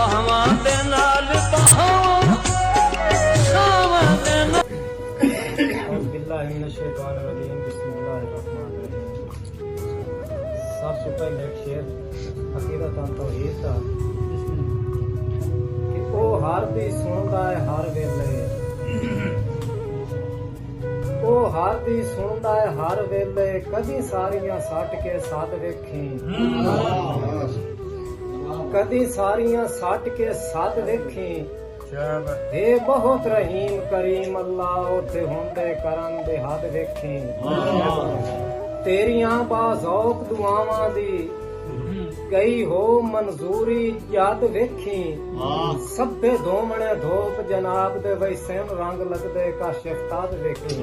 बाहवां दे नाल बाहवां सावां दे नाल बिल्लाहि मिनश शैतानिर रजीम बिस्मिल्लाहिर रहमानिर रहीम। सबसे पहले शेर हकीकतन तौहीद दा कि ओ हर दी सुनदा है हर वेले, ओ हर दी सुनदा है हर वेले, कदी सारियां सट के सद वेखी, कदी सारियां सट के सद वेखी। हे बहुत रहीम करीम अल्लाह उथे हुंदे करम दे हद वेखी। तेरियां बाज़ौक दुआवां दी गई हो मंजूरी याद वेखी। सभे धोमने धोप जनाब दे वैसेन रंग लगदे का शिफ्ताद वेखी।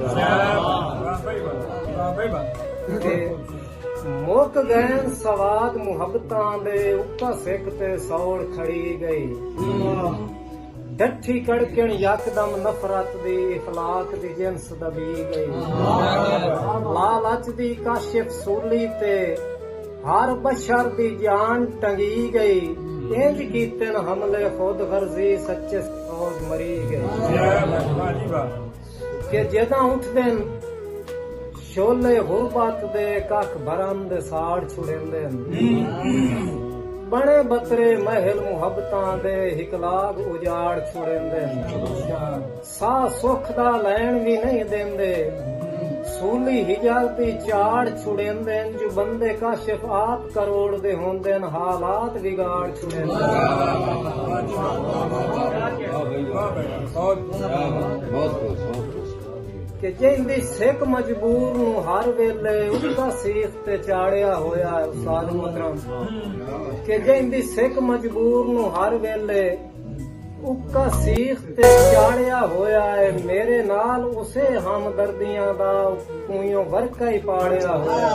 मुक गए सवाद मुहब्बतां दे उक्का सिक ते सौड़ खड़ी गई। डठी कड़कण यकदम नफरत दी इखलाक दी जिन्स दबी गई। लालच दी काशिफ सूली ते हर बशर दी जान टंगी गई। इंज कीतन हमले खुद गर्जी सच्चे रोज मरी गई। के जदा उठदन शोले गुरबत दे कख भरम दे साड़ छुड़ेंदे। बने बतरे महल मुहब्बतां दे हिकलाग उजाड़ छुड़ेंदे। सा सुख दा लैन भी नहीं देंदे, सूली हिजाती चाड़ छुड़ेंदे। जो बंदे काशिफ आप करोड़ दे होंदे हालात बिगाड़ छुड़ेंदे। कि जिंदी सिख मजबूर नू हर वेले उसका सीख ते चाड़िया होया है उस्ताद मोहतरम। कि जिंदी सिख मजबूर नू हर वेले उका सीख ते चाड़िया होया है। मेरे नाल उसे हमदर्दियां दा कुइयों वर्का ही पाड़िया होया।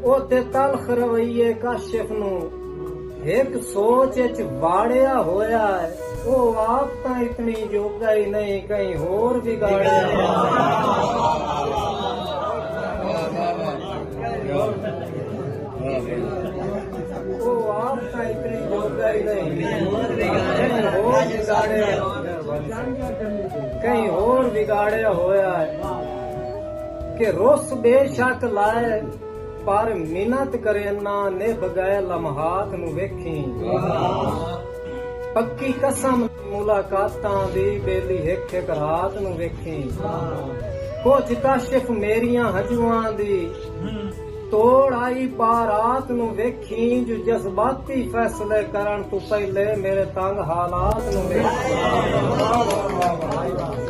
ओ ते तलख रवैये काशिफ नू एक सोच च वाड़िया होया है। ओ आप तां इतनी जोगा ही नहीं कहीं होर बिगाड़िया। ओ आप तां इतनी जोगा ही नहीं कहीं होर बिगाड़िया होया है। कि रुस बेशक लाए पर मिन्नत करे ना निभ गए लम्हात नू वेखी। पक्की कसम मुलाकातां दी बेली हिक हिक रात नू वेखी। कुछ काशिफ मेरियां हजूआं दी तोड़ आई बारात नू वेखी। जो जज्बाती फैसले करन तू पहले मेरे तंग हालात नू वेखी।